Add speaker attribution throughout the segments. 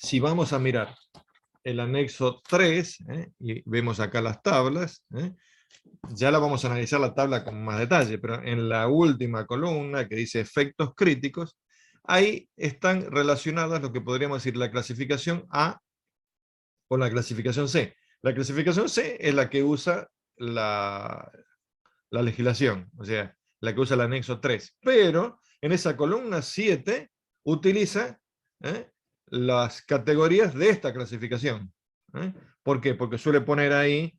Speaker 1: si vamos a mirar el anexo 3, y vemos acá las tablas, ya la vamos a analizar la tabla con más detalle, pero en la última columna que dice efectos críticos, ahí están relacionadas lo que podríamos decir la clasificación A con la clasificación C. La clasificación C es la que usa la legislación, o sea, la que usa el anexo 3, pero en esa columna 7 utiliza las categorías de esta clasificación. ¿Por qué? Porque suele poner ahí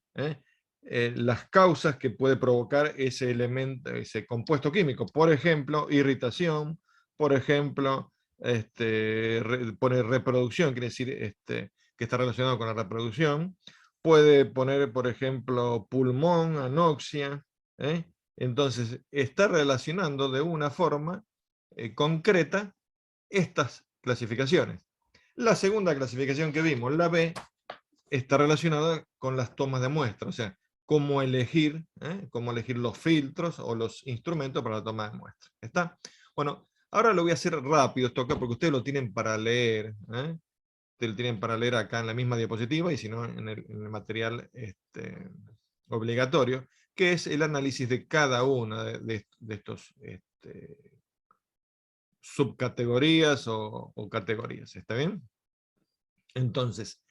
Speaker 1: las causas que puede provocar ese elemento, ese compuesto químico. Por ejemplo, irritación, por ejemplo, pone reproducción, quiere decir que está relacionado con la reproducción. Puede poner, por ejemplo, pulmón, anoxia. Entonces, está relacionando de una forma concreta estas clasificaciones. La segunda clasificación que vimos, la B, está relacionada con las tomas de muestra, o sea, cómo elegir los filtros o los instrumentos para la toma de muestra. ¿Está? Bueno, ahora lo voy a hacer rápido esto acá, porque ustedes lo tienen para leer. Ustedes lo tienen para leer acá en la misma diapositiva, y si no, en el material obligatorio, que es el análisis de cada una de estos subcategorías o categorías. ¿Está bien? Entonces,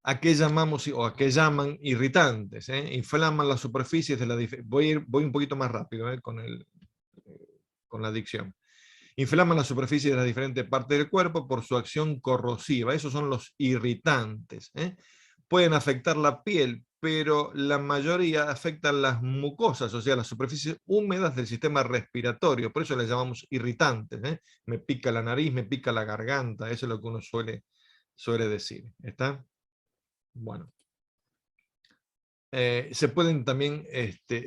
Speaker 1: ¿a qué llamamos o a qué llaman irritantes? Inflaman las superficies de la... Voy un poquito más rápido con la dicción. Inflaman la superficie de las diferentes partes del cuerpo por su acción corrosiva. Esos son los irritantes. Pueden afectar la piel, pero la mayoría afectan las mucosas, o sea, las superficies húmedas del sistema respiratorio. Por eso les llamamos irritantes. Me pica la nariz, me pica la garganta. Eso es lo que uno suele decir. ¿Está? Bueno. Se pueden también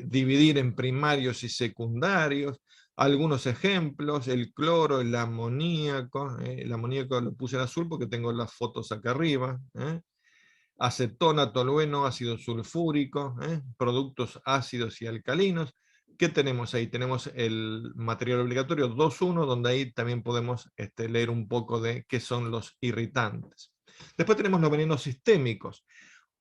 Speaker 1: dividir en primarios y secundarios. Algunos ejemplos: el cloro, el amoníaco lo puse en azul porque tengo las fotos acá arriba. Acetona, tolueno, ácido sulfúrico, productos ácidos y alcalinos. ¿Qué tenemos ahí? Tenemos el material obligatorio 2.1, donde ahí también podemos leer un poco de qué son los irritantes. Después tenemos los venenos sistémicos.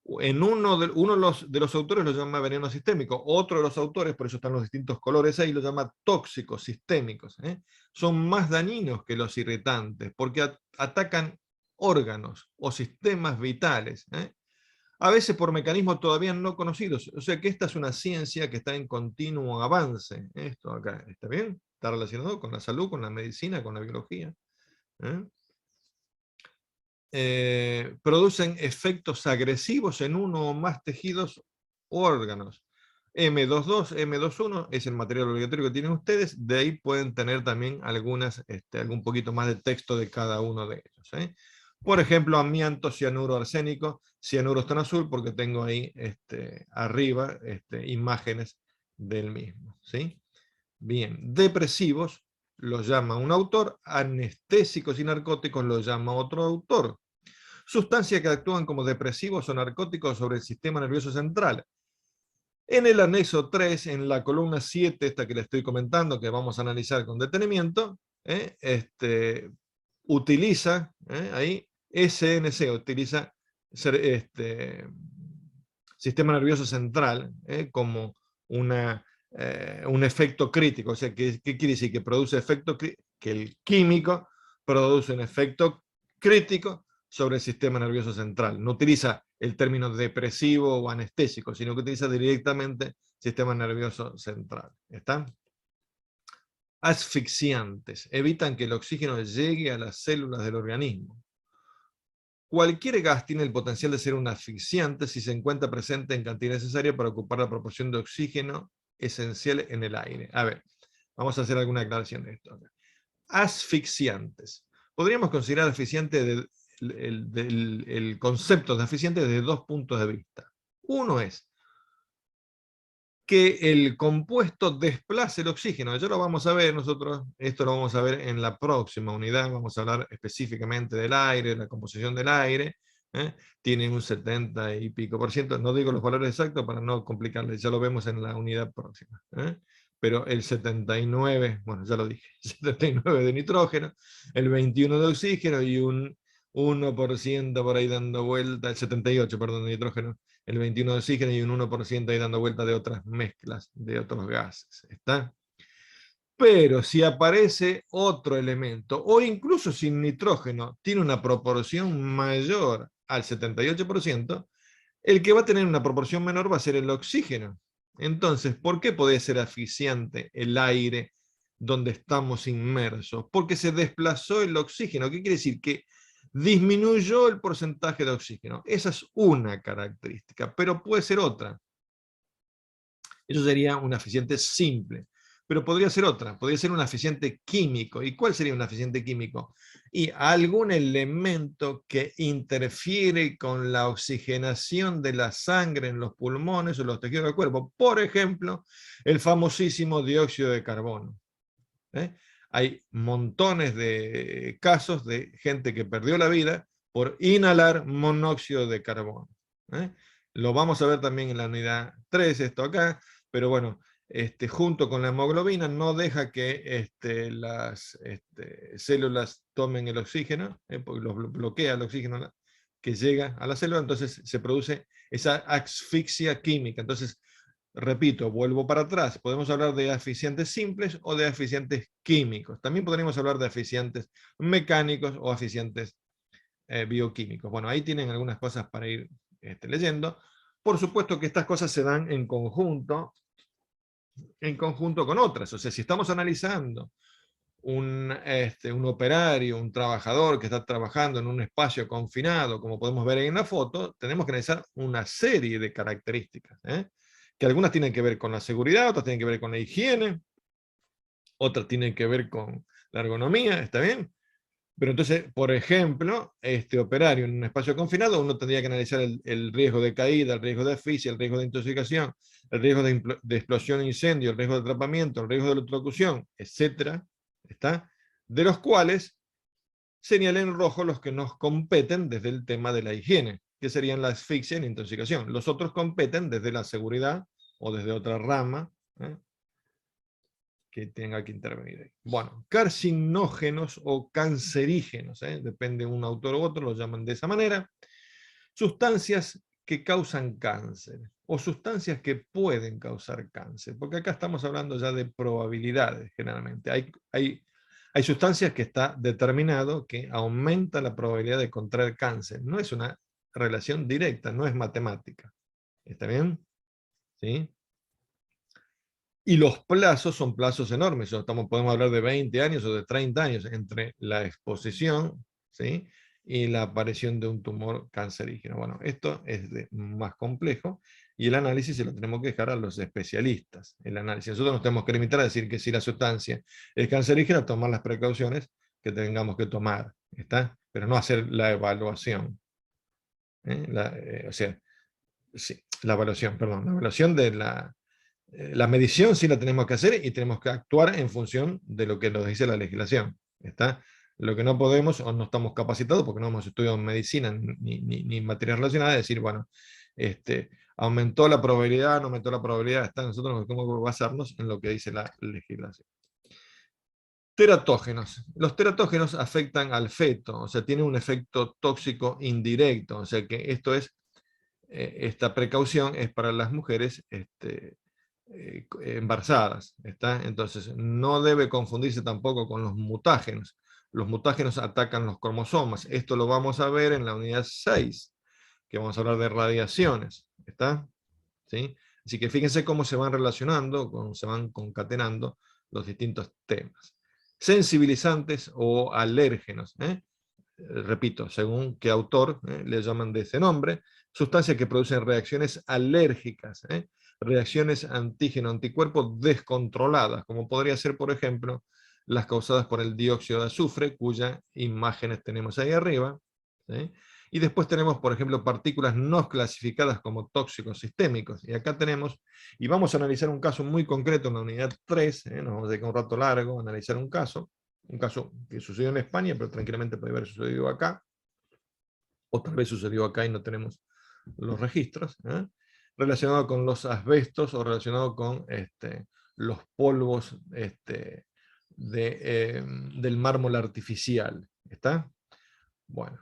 Speaker 1: Uno de los autores lo llama veneno sistémico, otro de los autores, por eso están los distintos colores ahí, lo llama tóxicos sistémicos. Son más dañinos que los irritantes, porque atacan órganos o sistemas vitales, a veces por mecanismos todavía no conocidos. O sea que esta es una ciencia que está en continuo avance. Esto acá, ¿está bien? Está relacionado con la salud, con la medicina, con la biología. Producen efectos agresivos en uno o más tejidos o órganos. M22, M21 es el material obligatorio que tienen ustedes. De ahí pueden tener también algún poquito más de texto de cada uno de ellos. Por ejemplo, amianto, cianuro, arsénico. Cianuro está en azul porque tengo ahí arriba imágenes del mismo. ¿Sí? Bien, depresivos los llama un autor, anestésicos y narcóticos los llama otro autor. Sustancias que actúan como depresivos o narcóticos sobre el sistema nervioso central. En el anexo 3, en la columna 7, esta que le estoy comentando, que vamos a analizar con detenimiento, utiliza ahí SNC, utiliza sistema nervioso central como un efecto crítico. O sea, ¿qué quiere decir? Que produce efecto, que el químico produce un efecto crítico sobre el sistema nervioso central. No utiliza el término depresivo o anestésico, sino que utiliza directamente sistema nervioso central. ¿Está? Asfixiantes. Evitan que el oxígeno llegue a las células del organismo. Cualquier gas tiene el potencial de ser un asfixiante si se encuentra presente en cantidad necesaria para ocupar la proporción de oxígeno esencial en el aire. A ver, vamos a hacer alguna aclaración de esto. Asfixiantes. Podríamos considerar asfixiante el concepto de asfixiante desde dos puntos de vista. Uno es que el compuesto desplace el oxígeno. Ya lo vamos a ver nosotros, esto lo vamos a ver en la próxima unidad, vamos a hablar específicamente del aire, de la composición del aire. Tiene un 70 y pico por ciento, no digo los valores exactos para no complicarles, ya lo vemos en la unidad próxima. Pero el 79, bueno, ya lo dije, 79 de nitrógeno, el 21 de oxígeno y un 1% por ahí dando vuelta, el 78%, perdón, de nitrógeno, el 21% de oxígeno y un 1% ahí dando vuelta de otras mezclas, de otros gases. ¿Está? Pero si aparece otro elemento, o incluso si nitrógeno tiene una proporción mayor al 78%, el que va a tener una proporción menor va a ser el oxígeno. Entonces, ¿por qué puede ser asfixiante el aire donde estamos inmersos? Porque se desplazó el oxígeno. ¿Qué quiere decir? Que disminuyó el porcentaje de oxígeno. Esa es una característica, pero puede ser otra. Eso sería un asfixiante simple. Pero podría ser otra, podría ser un asfixiante químico. ¿Y cuál sería un asfixiante químico? Y algún elemento que interfiere con la oxigenación de la sangre en los pulmones o los tejidos del cuerpo. Por ejemplo, el famosísimo dióxido de carbono. Hay montones de casos de gente que perdió la vida por inhalar monóxido de carbono. Lo vamos a ver también en la unidad 3, esto acá, pero bueno, junto con la hemoglobina no deja que las células tomen el oxígeno, porque bloquea el oxígeno que llega a la célula, entonces se produce esa asfixia química. Entonces, repito, vuelvo para atrás, podemos hablar de asfixiantes simples o de asfixiantes químicos. También podríamos hablar de asfixiantes mecánicos o asfixiantes bioquímicos. Bueno, ahí tienen algunas cosas para ir leyendo. Por supuesto que estas cosas se dan en conjunto con otras. O sea, si estamos analizando un operario, un trabajador que está trabajando en un espacio confinado, como podemos ver ahí en la foto, tenemos que analizar una serie de características, que algunas tienen que ver con la seguridad, otras tienen que ver con la higiene, otras tienen que ver con la ergonomía, ¿está bien? Pero entonces, por ejemplo, este operario en un espacio confinado, uno tendría que analizar el riesgo de caída, el riesgo de asfixia, el riesgo de intoxicación, el riesgo de explosión e incendio, el riesgo de atrapamiento, el riesgo de electrocución, etcétera, ¿está? De los cuales señalen en rojo los que nos competen desde el tema de la higiene, que serían la asfixia y la intoxicación. Los otros competen desde la seguridad o desde otra rama, que tenga que intervenir ahí. Bueno, carcinógenos o cancerígenos, depende de un autor u otro, lo llaman de esa manera. Sustancias que causan cáncer o sustancias que pueden causar cáncer, porque acá estamos hablando ya de probabilidades generalmente. Hay sustancias que está determinado que aumenta la probabilidad de contraer cáncer. No es una relación directa, no es matemática. ¿Está bien? ¿Sí? Y los plazos son plazos enormes. Podemos hablar de 20 años o de 30 años entre la exposición, ¿sí?, y la aparición de un tumor cancerígeno. Bueno, esto es más complejo y el análisis se lo tenemos que dejar a los especialistas. El análisis. Nosotros nos tenemos que limitar a decir que si la sustancia es cancerígena, tomar las precauciones que tengamos que tomar, ¿está? Pero no hacer la evaluación. O sea, sí, la evaluación, perdón, la evaluación de la medición sí la tenemos que hacer y tenemos que actuar en función de lo que nos dice la legislación. ¿Está? Lo que no podemos o no estamos capacitados porque no hemos estudiado medicina ni materias relacionadas, es decir, bueno, aumentó la probabilidad, no aumentó la probabilidad, está, nosotros tenemos que basarnos en lo que dice la legislación. Teratógenos. Los teratógenos afectan al feto, o sea, tienen un efecto tóxico indirecto, o sea que esto es, esta precaución es para las mujeres embarazadas, ¿está? Entonces, no debe confundirse tampoco con los mutágenos. Los mutágenos atacan los cromosomas. Esto lo vamos a ver en la unidad 6, que vamos a hablar de radiaciones, ¿está? ¿Sí? Así que fíjense cómo se van relacionando, cómo se van concatenando los distintos temas. Sensibilizantes o alérgenos, repito, según qué autor le llaman de ese nombre, sustancias que producen reacciones alérgicas, reacciones antígeno-anticuerpo descontroladas, como podría ser, por ejemplo, las causadas por el dióxido de azufre, cuyas imágenes tenemos ahí arriba. ¿Sí? Y después tenemos, por ejemplo, partículas no clasificadas como tóxicos sistémicos. Y acá tenemos, y vamos a analizar un caso muy concreto en la unidad 3, nos vamos a dedicar un rato largo a analizar un caso que sucedió en España, pero tranquilamente puede haber sucedido acá, o tal vez sucedió acá y no tenemos los registros, relacionado con los asbestos o relacionado con los polvos del mármol artificial. ¿Está? Bueno,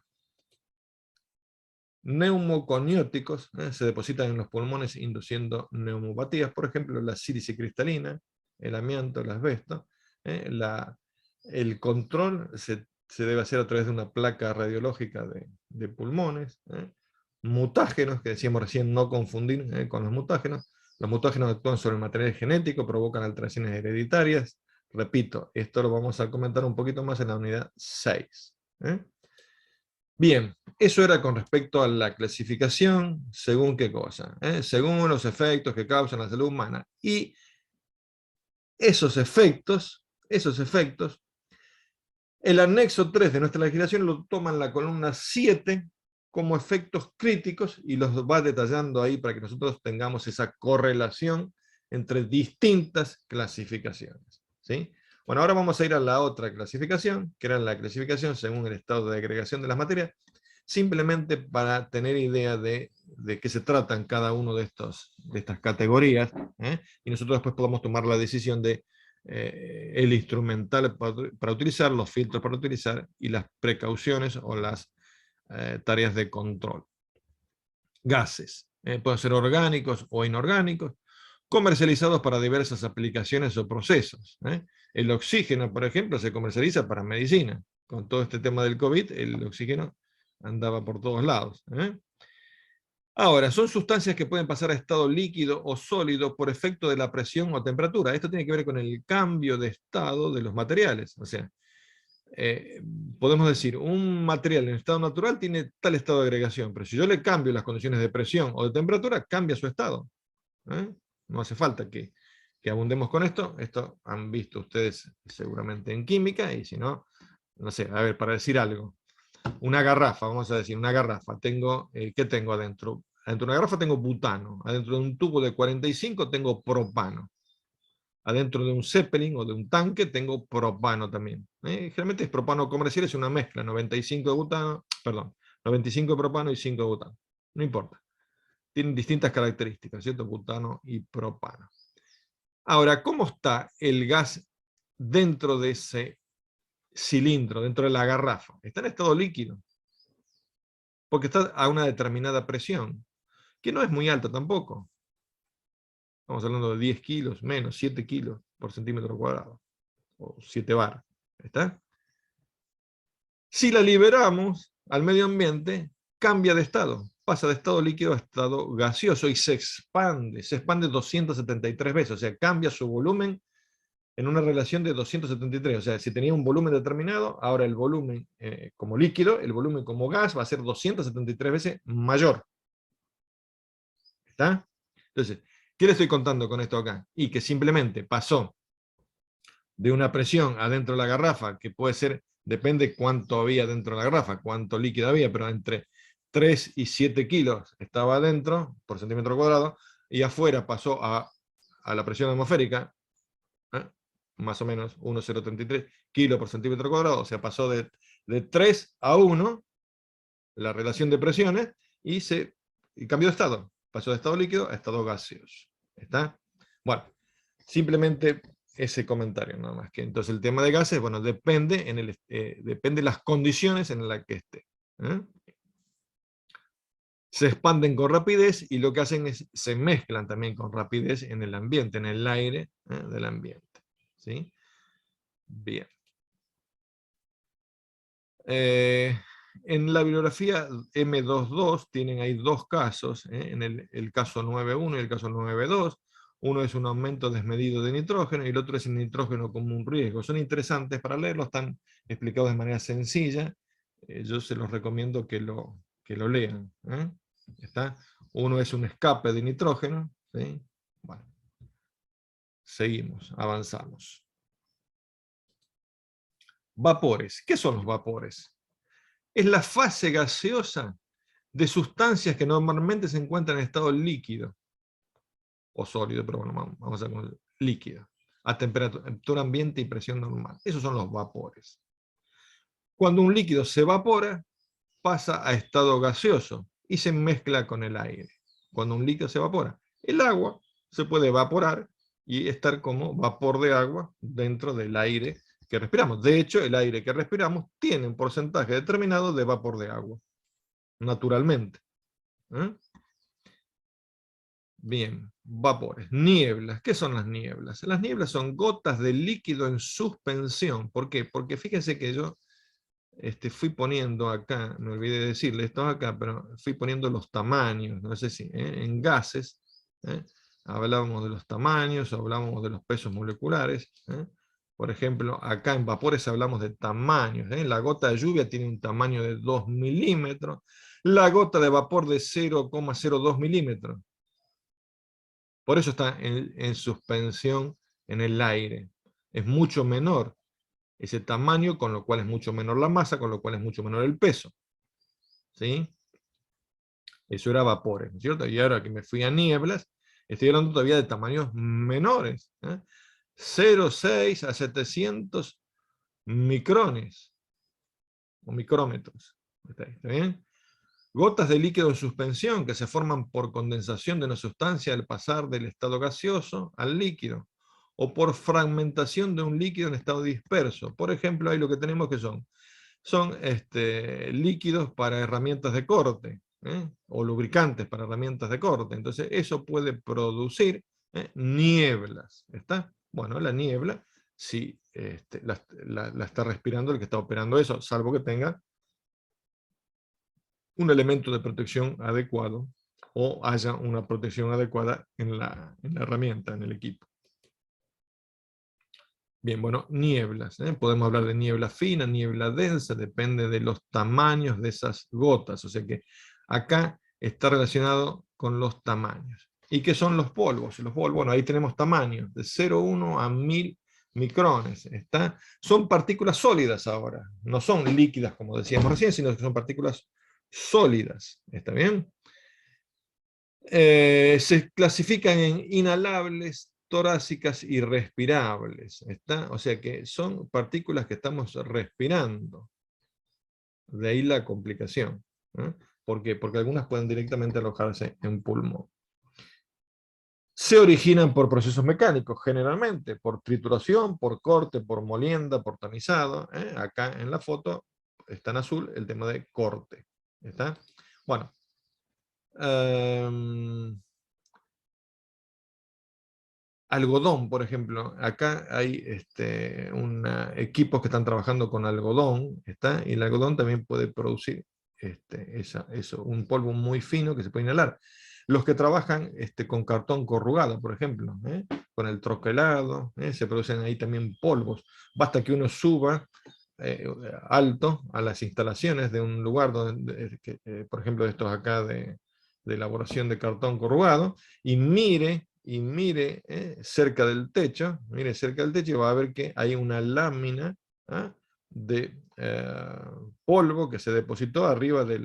Speaker 1: neumoconióticos, se depositan en los pulmones induciendo neumopatías, por ejemplo, la sílice cristalina, el amianto, el asbesto. El control se debe hacer a través de una placa radiológica de pulmones. Mutágenos, que decíamos recién, no confundir con los mutágenos. Los mutágenos actúan sobre el material genético, provocan alteraciones hereditarias. Repito, esto lo vamos a comentar un poquito más en la unidad 6. Bien, eso era con respecto a la clasificación, según qué cosa, según los efectos que causan la salud humana. Y esos efectos, el anexo 3 de nuestra legislación lo toma en la columna 7 como efectos críticos y los va detallando ahí para que nosotros tengamos esa correlación entre distintas clasificaciones. ¿Sí? Bueno, ahora vamos a ir a la otra clasificación, que era la clasificación según el estado de agregación de las materias, simplemente para tener idea de qué se tratan cada uno de estas categorías, y nosotros después podamos tomar la decisión de el instrumental para utilizar, los filtros para utilizar, y las precauciones o las tareas de control. Gases, pueden ser orgánicos o inorgánicos, comercializados para diversas aplicaciones o procesos. El oxígeno, por ejemplo, se comercializa para medicina. Con todo este tema del COVID, el oxígeno andaba por todos lados. Ahora, son sustancias que pueden pasar a estado líquido o sólido por efecto de la presión o temperatura. Esto tiene que ver con el cambio de estado de los materiales. O sea, podemos decir, un material en estado natural tiene tal estado de agregación, pero si yo le cambio las condiciones de presión o de temperatura, cambia su estado. No hace falta que abundemos con esto. Esto han visto ustedes seguramente en química, y si no, no sé, a ver, para decir algo. Una garrafa, vamos a decir, una garrafa. ¿Qué tengo adentro? Adentro de una garrafa tengo butano. Adentro de un tubo de 45 tengo propano. Adentro de un Zeppelin o de un tanque tengo propano también. Generalmente es propano comercial, es una mezcla, 95 de butano, perdón, 95 de propano y 5 de butano. No importa. Tienen distintas características, ¿cierto? Butano y propano. Ahora, ¿cómo está el gas dentro de ese cilindro, dentro de la garrafa? Está en estado líquido, porque está a una determinada presión, que no es muy alta tampoco. Estamos hablando de 10 kilos, menos, 7 kilos por centímetro cuadrado, o 7 bar. ¿Está? Si la liberamos al medio ambiente, cambia de estado, pasa de estado líquido a estado gaseoso y se expande 273 veces, o sea, cambia su volumen en una relación de 273, o sea, si tenía un volumen determinado, ahora el volumen como líquido, el volumen como gas va a ser 273 veces mayor. ¿Está? Entonces, ¿qué le estoy contando con esto acá? Y que simplemente pasó de una presión adentro de la garrafa, que puede ser, depende cuánto había dentro de la garrafa, cuánto líquido había, pero entre 3 y 7 kilos estaba adentro, por centímetro cuadrado, y afuera pasó a la presión atmosférica, más o menos 1,033 kilos por centímetro cuadrado, o sea, pasó de 3 a 1, la relación de presiones, y cambió de estado, pasó de estado líquido a estado gaseoso. ¿Está? Bueno, simplemente ese comentario nada más. Que entonces el tema de gases, bueno, depende de las condiciones en las que esté. Se expanden con rapidez y lo que hacen es, se mezclan también con rapidez en el ambiente, en el aire del ambiente. ¿Sí? Bien. En la bibliografía M22 tienen ahí dos casos, en el caso 9.1 y el caso 9.2. Uno es un aumento desmedido de nitrógeno y el otro es el nitrógeno como un riesgo. Son interesantes para leerlos, están explicados de manera sencilla. Yo se los recomiendo que lo lean. ¿Está? Uno es un escape de nitrógeno. ¿Sí? Bueno, seguimos, avanzamos. Vapores. ¿Qué son los vapores? Es la fase gaseosa de sustancias que normalmente se encuentran en estado líquido o sólido, pero bueno, vamos a ver líquido, a temperatura ambiente y presión normal. Esos son los vapores. Cuando un líquido se evapora, pasa a estado gaseoso y se mezcla con el aire. Cuando un líquido se evapora, el agua se puede evaporar y estar como vapor de agua dentro del aire que respiramos. De hecho, el aire que respiramos tiene un porcentaje determinado de vapor de agua, naturalmente. ¿eh? Bien, vapores. Nieblas. ¿Qué son las nieblas? Las nieblas son gotas de líquido en suspensión. ¿Por qué? Porque fíjense que yo fui poniendo acá, me olvidé de decirle esto acá, pero fui poniendo los tamaños, no sé si, en gases, hablábamos de los tamaños, hablábamos de los pesos moleculares, por ejemplo, acá en vapores hablamos de tamaños, la gota de lluvia tiene un tamaño de 2 milímetros, la gota de vapor de 0,02 milímetros, por eso está en suspensión en el aire, es mucho menor ese tamaño, con lo cual es mucho menor la masa, con lo cual es mucho menor el peso. ¿Sí? Eso era vapores, ¿no es cierto? Y ahora que me fui a nieblas, estoy hablando todavía de tamaños menores. 0,6 a 700 micrones, o micrómetros. ¿Está bien? Gotas de líquido en suspensión que se forman por condensación de una sustancia al pasar del estado gaseoso al líquido, o por fragmentación de un líquido en estado disperso. Por ejemplo, ahí lo que tenemos que son líquidos para herramientas de corte, o lubricantes para herramientas de corte. Entonces eso puede producir nieblas. ¿Está? Bueno, la niebla, si la está respirando el que está operando eso, salvo que tenga un elemento de protección adecuado o haya una protección adecuada en la herramienta, en el equipo. Bien, bueno, nieblas. Podemos hablar de niebla fina, niebla densa, depende de los tamaños de esas gotas. O sea que acá está relacionado con los tamaños. ¿Y qué son los polvos? Los polvos, bueno, ahí tenemos tamaños, de 0,1 a 1000 micrones. Son partículas sólidas ahora. No son líquidas, como decíamos recién, sino que son partículas sólidas. ¿Está bien? Se clasifican en inhalables, torácicas y respirables. ¿Está? O sea que son partículas que estamos respirando. De ahí la complicación. ¿Por qué? Porque algunas pueden directamente alojarse en pulmón. Se originan por procesos mecánicos, generalmente, por trituración, por corte, por molienda, por tamizado. Acá en la foto está en azul el tema de corte. ¿Está? Bueno. Algodón, por ejemplo. Acá hay equipos que están trabajando con algodón, y el algodón también puede producir un polvo muy fino que se puede inhalar. Los que trabajan con cartón corrugado, por ejemplo, con el troquelado, se producen ahí también polvos. Basta que uno suba alto a las instalaciones de un lugar donde, por ejemplo, de estos acá de elaboración de cartón corrugado, y mire cerca del techo, mire cerca del techo, y va a ver que hay una lámina de polvo que se depositó arriba de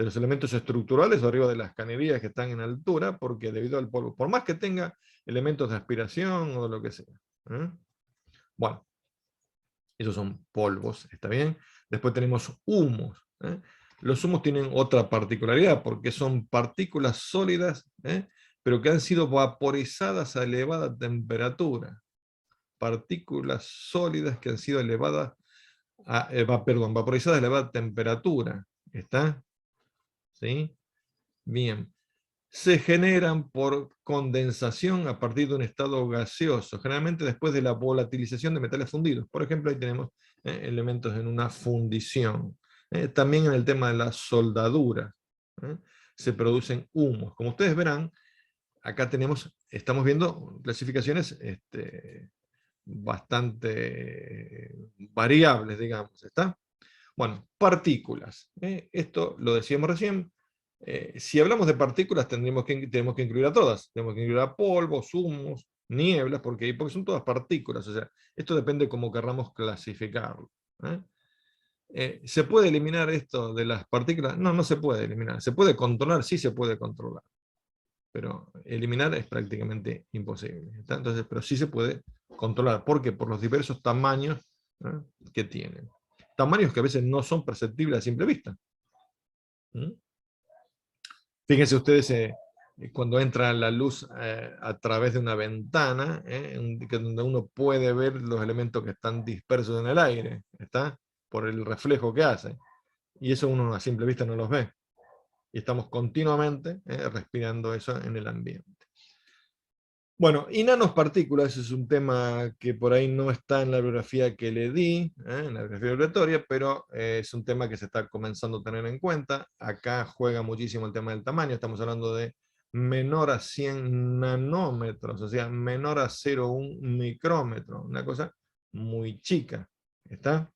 Speaker 1: los elementos estructurales o arriba de las cañerías que están en altura, porque debido al polvo, por más que tenga elementos de aspiración o lo que sea. Bueno, esos son polvos, ¿está bien? Después tenemos humos. Los humos tienen otra particularidad, porque son partículas sólidas, pero que han sido vaporizadas a elevada temperatura. Partículas sólidas que han sido vaporizadas a elevada temperatura. ¿Está? ¿Sí? Bien. Se generan por condensación a partir de un estado gaseoso, generalmente después de la volatilización de metales fundidos. Por ejemplo, ahí tenemos elementos en una fundición. También en el tema de la soldadura se producen humos. Como ustedes verán, acá estamos viendo clasificaciones bastante variables, digamos. ¿Está? Bueno, partículas. Esto lo decíamos recién. Si hablamos de partículas, tenemos que incluir a todas. Tenemos que incluir a polvos, humos, nieblas, porque son todas partículas. O sea, esto depende de cómo querramos clasificarlo. ¿Se puede eliminar esto de las partículas? No, no se puede eliminar. ¿Se puede controlar? Sí se puede controlar. Pero eliminar es prácticamente imposible. Entonces, pero sí se puede controlar. ¿Por qué? Por los diversos tamaños que tienen. Tamaños que a veces no son perceptibles a simple vista. Fíjense ustedes cuando entra la luz a través de una ventana, donde uno puede ver los elementos que están dispersos en el aire, ¿está? Por el reflejo que hace. Y eso uno a simple vista no los ve. Y estamos continuamente respirando eso en el ambiente. Bueno, y nanopartículas es un tema que por ahí no está en la bibliografía que le di, en la bibliografía obligatoria, pero es un tema que se está comenzando a tener en cuenta. Acá juega muchísimo el tema del tamaño, estamos hablando de menor a 100 nanómetros, o sea, menor a 0,1 micrómetro, una cosa muy chica. ¿Está?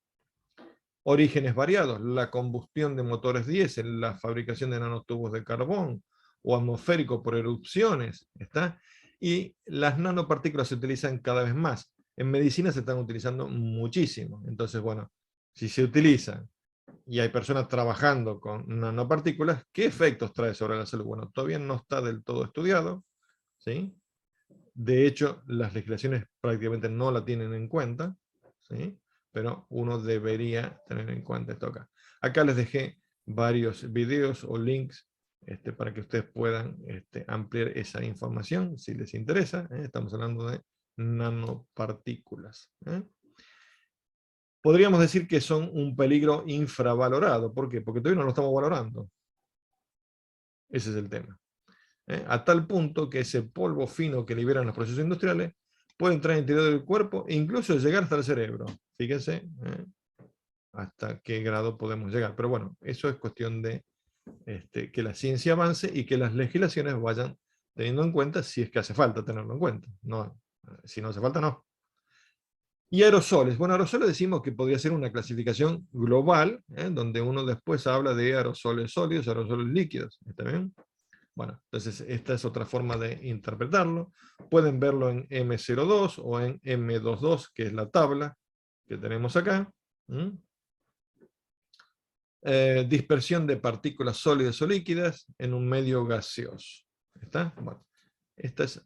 Speaker 1: Orígenes variados, la combustión de motores diésel, la fabricación de nanotubos de carbón o atmosférico por erupciones, ¿está? Y las nanopartículas se utilizan cada vez más. En medicina se están utilizando muchísimo. Entonces, bueno, si se utilizan y hay personas trabajando con nanopartículas, ¿qué efectos trae sobre la salud? Bueno, todavía no está del todo estudiado, ¿sí? De hecho, las legislaciones prácticamente no la tienen en cuenta, ¿sí? Pero uno debería tener en cuenta esto acá. Acá les dejé varios videos o links para que ustedes puedan ampliar esa información si les interesa. Estamos hablando de nanopartículas. Podríamos decir que son un peligro infravalorado. ¿Por qué? Porque todavía no lo estamos valorando. Ese es el tema. A tal punto que ese polvo fino que liberan los procesos industriales puede entrar en el interior del cuerpo e incluso llegar hasta el cerebro. Fíjense hasta qué grado podemos llegar. Pero bueno, eso es cuestión de que la ciencia avance y que las legislaciones vayan teniendo en cuenta si es que hace falta tenerlo en cuenta. No, si no hace falta, no. Y aerosoles. Bueno, aerosoles decimos que podría ser una clasificación global, donde uno después habla de aerosoles sólidos, aerosoles líquidos. ¿Está bien? Bueno, entonces esta es otra forma de interpretarlo. Pueden verlo en M02 o en M22, que es la tabla que tenemos acá. Dispersión de partículas sólidas o líquidas en un medio gaseoso. ¿Está? Bueno, esta es,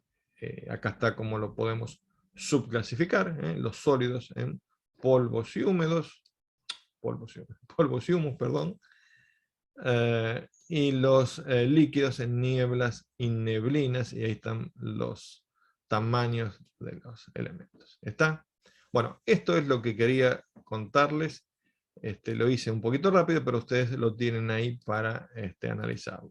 Speaker 1: acá está como lo podemos subclasificar, los sólidos en polvos y húmedos, polvos y humos, perdón, y los líquidos en nieblas y neblinas, y ahí están los tamaños de los elementos. ¿Está? Bueno, esto es lo que quería contarles. Lo hice un poquito rápido, pero ustedes lo tienen ahí para analizarlo.